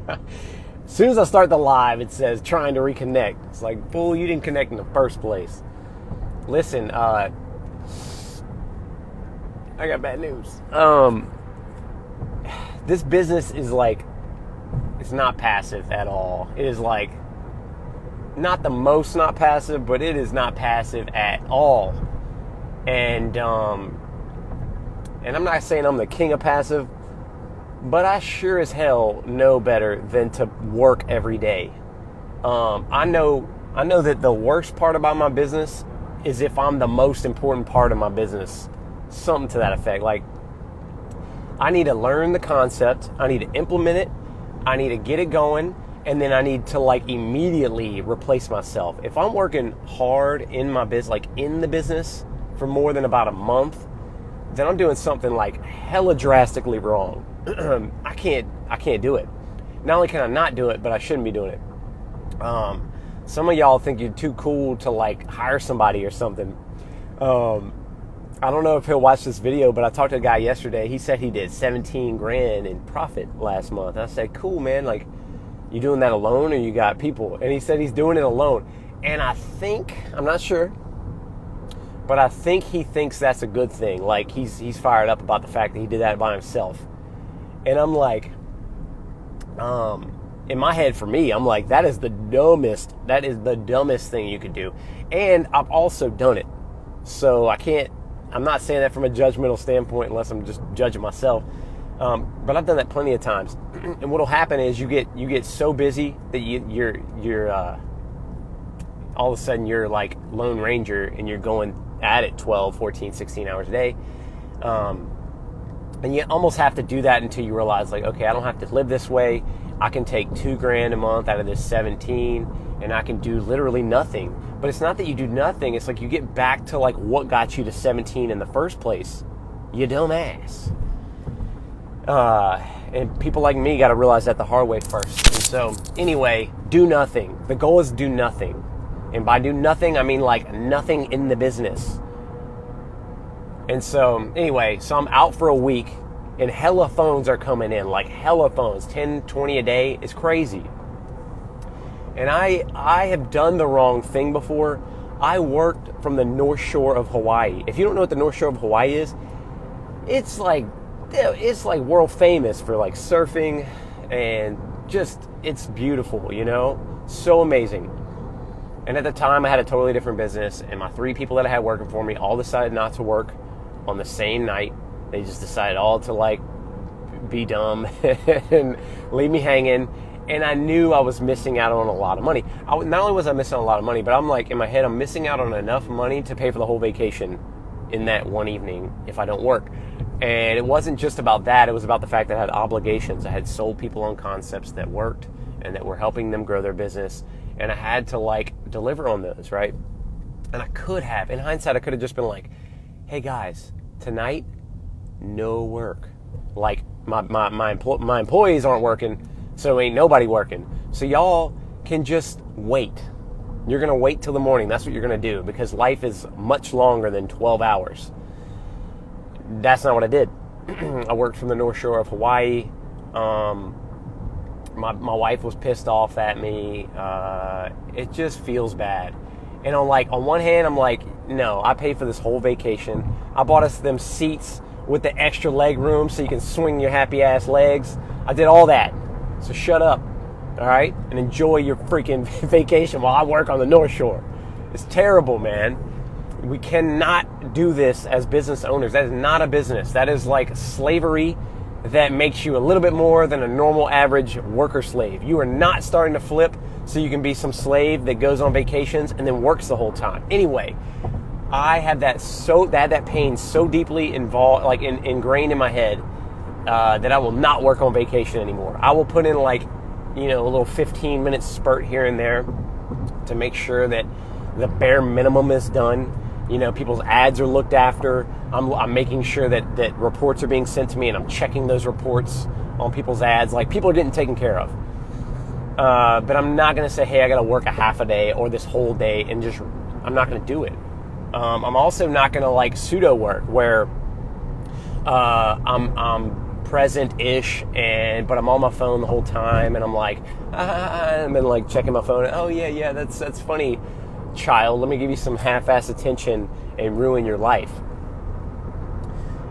As soon as I start the live, it says trying to reconnect. It's like, fool, you didn't connect in the first place. Listen, I got bad news. This business is like, it's not passive at all. It is like, not the most not passive, but it is not passive at all. And I'm not saying I'm the king of passive, but I sure as hell know better than to work every day. I know that the worst part about my business is if I'm the most important part of my business. Something to that effect. Like, I need to learn the concept, I need to implement it, I need to get it going, and then I need to like immediately replace myself. If I'm working hard in my business, like in the business for more than about a month, then I'm doing something like hella drastically wrong. I can't do it. Not only can I not do it, but I shouldn't be doing it. Some of y'all think you're too cool to like hire somebody or something. I don't know if he'll watch this video, but I talked to a guy yesterday. He said he did 17 grand in profit last month. I said, cool, man. Like, you doing that alone or you got people? And he said he's doing it alone. And I think, I'm not sure, but I think he thinks that's a good thing. Like, he's fired up about the fact that he did that by himself. And I'm like, in my head, for me, I'm like, that is the dumbest thing you could do. And I've also done it. So I'm not saying that from a judgmental standpoint unless I'm just judging myself. But I've done that plenty of times. And what'll happen is you get so busy that you're all of a sudden you're like Lone Ranger and you're going at it 12, 14, 16 hours a day. And you almost have to do that until you realize, like, okay, I don't have to live this way. I can take $2,000 a month out of this 17 and I can do literally nothing. But it's not that you do nothing. It's like you get back to like what got you to 17 in the first place. You dumbass. And people like me got to realize that the hard way first. And so anyway, do nothing. The goal is do nothing. And by do nothing, I mean like nothing in the business. And so anyway, so I'm out for a week and hella phones are coming in, like hella phones, 10, 20 a day. It's crazy. And I have done the wrong thing before. I worked from the North Shore of Hawaii. If you don't know what the North Shore of Hawaii is, it's like world famous for like surfing and just, it's beautiful, you know? So amazing. And at the time I had a totally different business and my 3 people that I had working for me all decided not to work on the same night. They just decided all to like be dumb and leave me hanging. And I knew I was missing out on a lot of money. Not only was I missing out on a lot of money, but I'm like, in my head, I'm missing out on enough money to pay for the whole vacation in that one evening if I don't work. And it wasn't just about that. It was about the fact that I had obligations. I had sold people on concepts that worked and that were helping them grow their business. And I had to like deliver on those, right? And I could have, in hindsight, I could have just been like, hey guys, tonight, no work. Like my employees aren't working, so ain't nobody working. So y'all can just wait. You're going to wait till the morning. That's what you're going to do because life is much longer than 12 hours. That's not what I did. I worked from the North Shore of Hawaii. My wife was pissed off at me. It just feels bad. And on one hand, I'm like, no, I paid for this whole vacation. I bought us them seats with the extra leg room so you can swing your happy ass legs. I did all that. So shut up, all right? And enjoy your freaking vacation while I work on the North Shore. It's terrible, man. We cannot do this as business owners. That is not a business. That is like slavery that makes you a little bit more than a normal average worker slave. You are not starting to flip so you can be some slave that goes on vacations and then works the whole time. Anyway, I had that pain so deeply ingrained in my head that I will not work on vacation anymore. I will put in like, a little 15-minute spurt here and there to make sure that the bare minimum is done. People's ads are looked after. I'm making sure that reports are being sent to me and I'm checking those reports on people's ads. Like, people are getting taken care of. But I'm not going to say, hey, I got to work a half a day or this whole day and I'm not going to do it. I'm also not going to like pseudo work where I'm present-ish, but I'm on my phone the whole time, and I'm like, and then like checking my phone. Oh yeah, that's funny, child. Let me give you some half-ass attention and ruin your life.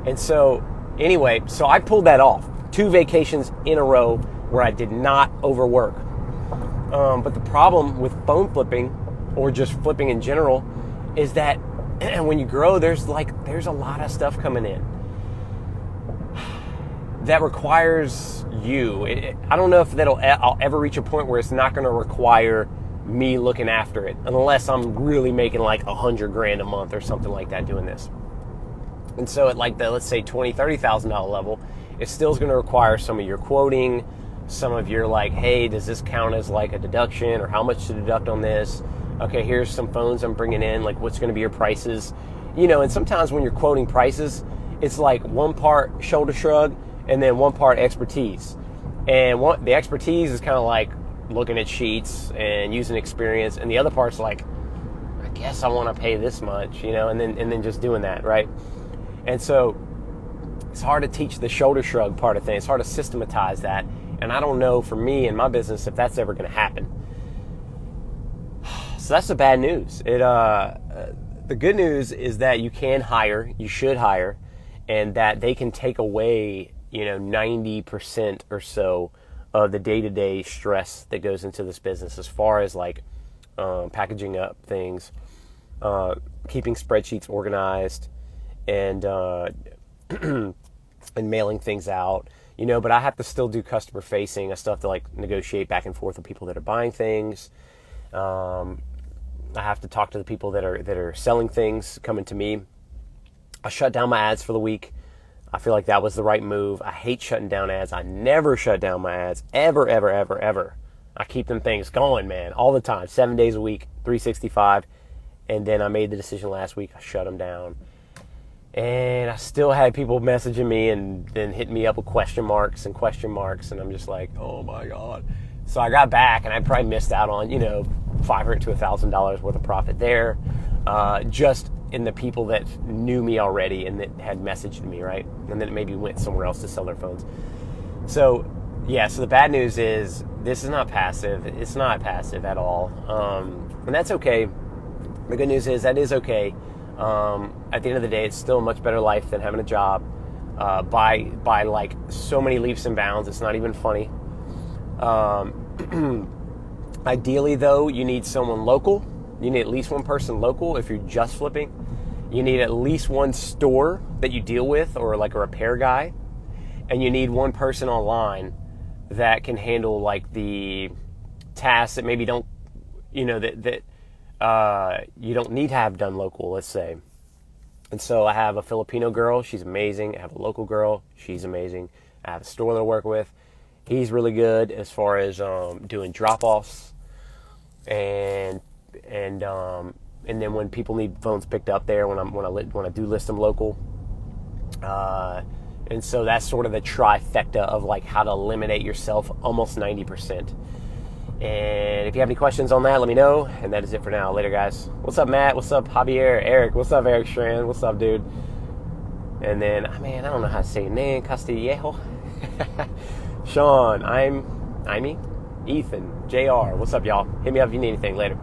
And so, anyway, so I pulled that off. 2 vacations in a row where I did not overwork. But the problem with phone flipping, or just flipping in general, is that when you grow, there's a lot of stuff coming in that requires you. I don't know if I'll ever reach a point where it's not going to require me looking after it, unless I'm really making like $100,000 a month or something like that doing this. And so at like the, let's say $20,000-$30,000 level, it still is going to require some of your quoting, some of your like, hey, does this count as like a deduction, or how much to deduct on this? Okay, here's some phones I'm bringing in, like what's going to be your prices? And sometimes when you're quoting prices, it's like one part shoulder shrug and then one part expertise. And the expertise is kind of like looking at sheets and using experience, and the other part's like, I guess I want to pay this much, and then just doing that, right? And so it's hard to teach the shoulder shrug part of things. It's hard to systematize that. And I don't know, for me in my business, if that's ever going to happen. So that's the bad news. The good news is that you can hire, you should hire, and that they can take away, 90% or so of the day-to-day stress that goes into this business, as far as like packaging up things, keeping spreadsheets organized, and and mailing things out. But I have to still do customer facing. I still have to like negotiate back and forth with people that are buying things. I have to talk to the people that are selling things, coming to me. I shut down my ads for the week. I feel like that was the right move. I hate shutting down ads. I never shut down my ads, ever, ever, ever, ever. I keep them things going, man, all the time, 7 days a week, 365. And then I made the decision last week. I shut them down. And I still had people messaging me and then hitting me up with question marks. And I'm just like, oh my God. So I got back, and I probably missed out on, $500 to $1,000 worth of profit there. Just in the people that knew me already and that had messaged me, right? And then maybe went somewhere else to sell their phones. So, yeah, so the bad news is this is not passive. It's not passive at all. And that's okay. The good news is that is okay. At the end of the day, it's still a much better life than having a job. By like so many leaps and bounds, it's not even funny. Ideally, though, you need someone local. You need at least one person local if you're just flipping. You need at least one store that you deal with, or like a repair guy. And you need one person online that can handle like the tasks that maybe don't, that you don't need to have done local, let's say. And so I have a Filipino girl. She's amazing. I have a local girl. She's amazing. I have a store that I work with. He's really good as far as doing drop-offs, and then when people need phones picked up there, when I do list them local, and so that's sort of the trifecta of like how to eliminate yourself almost 90%. And if you have any questions on that, let me know. And that is it for now. Later, guys. What's up, Matt? What's up, Javier? Eric? What's up, Eric Strand? What's up, dude? And then, I don't know how to say your name. Castillejo. Sean. I'm Ethan. JR. What's up, y'all? Hit me up if you need anything. Later.